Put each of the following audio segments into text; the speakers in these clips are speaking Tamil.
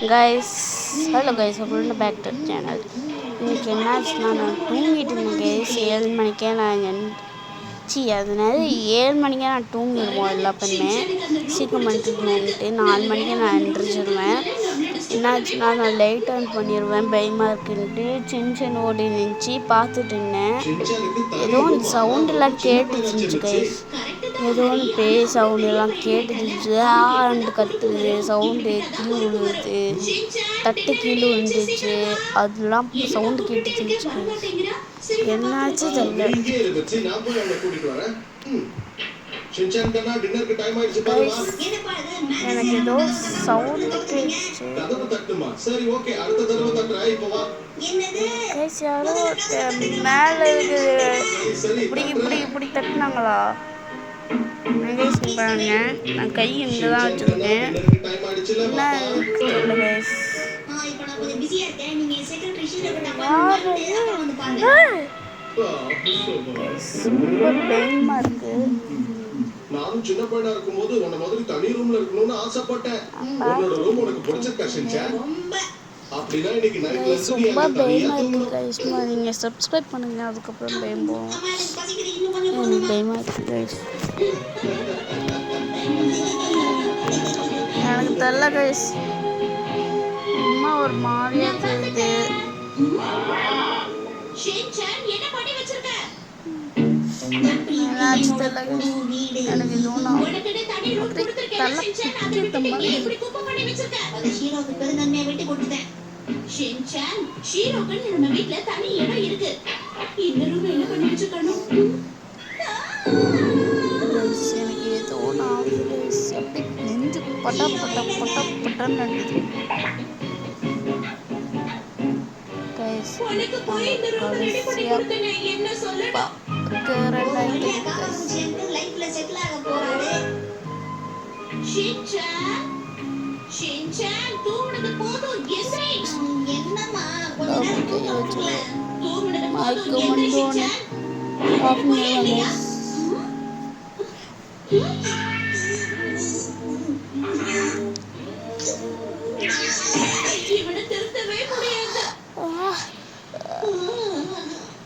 Guys, hello guys, welcome back to channel. இன்றைக்கி என்னாச்சுன்னா நான் தூங்கிட்டு இருந்தேன் கைஸ். 7 மணிக்கே நான் அதனால 7 மணிக்கே நான் தூங்கிடுவோம். எல்லா பெண்ணுமே சீக்கிரம் பண்ணிட்டுருக்கணுன்ட்டு 4 மணிக்கே நான் எந்திரிச்சிடுவேன். என்னாச்சுன்னா நான் லைட் ஆன் பண்ணிடுவேன். பயமாக இருக்குன்ட்டு சின்ன ஓடி நினச்சி பார்த்துட்டு இருந்தேன். ஏதோ ஒன்று சவுண்டெல்லாம் கேட்டுருந்துச்சு கைஸ். ஏதோ ஒன்று பேய் சவுண்டெல்லாம் கேட்டுருந்துச்சு. ஆண்டு கத்துது சவுண்டு, கீழே விழுவுது, தட்டு கீழே விழுந்துச்சு. அதெல்லாம் சவுண்டு கேட்டுருந்துச்சு. என்னாச்சு தெரியல. எனக்கு ஏதோ சவுண்டு கேட்டுச்சு. யாரோ மேல இப்படி இப்படி இப்படி தட்டினாங்களா? பாருங்க, நான் கை இங்கே தான் வச்சுருக்கேன். என்ன தெரியல கைஸ். ரொம்ப பயமா இருக்கு. நானும் சின்ன பையனா இருக்கும்போது உன்ன மாதிரி தனி ரூம்ல இருக்கணும்னு ஆசைப்பட்டேன். உன்னோட ரூம் உனக்கு பிடிச்சிருக்கா ஷின்சான்? அப்படினா இன்னைக்கு நைட்ல ரொம்ப பயமா இருக்கு கைஸ். நீங்க சப்ஸ்கிரைப் பண்ணுங்க, அதுக்கப்புறம் பயம் போகும். எனக்கு பயமா இருக்கு கைஸ். எனக்கு தெரியல கைஸ், சும்மா ஒரு மாதிரியா தெரியுது. என்னாச்சு தெரியல கைஸ். எனக்கு எதுவும் எனக்கு ஏதோ ஒன்று ஆகுது கைஸ். அப்படி நெஞ்சு பட்டா பட்டா பட்டா பட்டான்னு நடக்குது guys.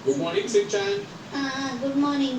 Good morning, Shinchan. Good morning.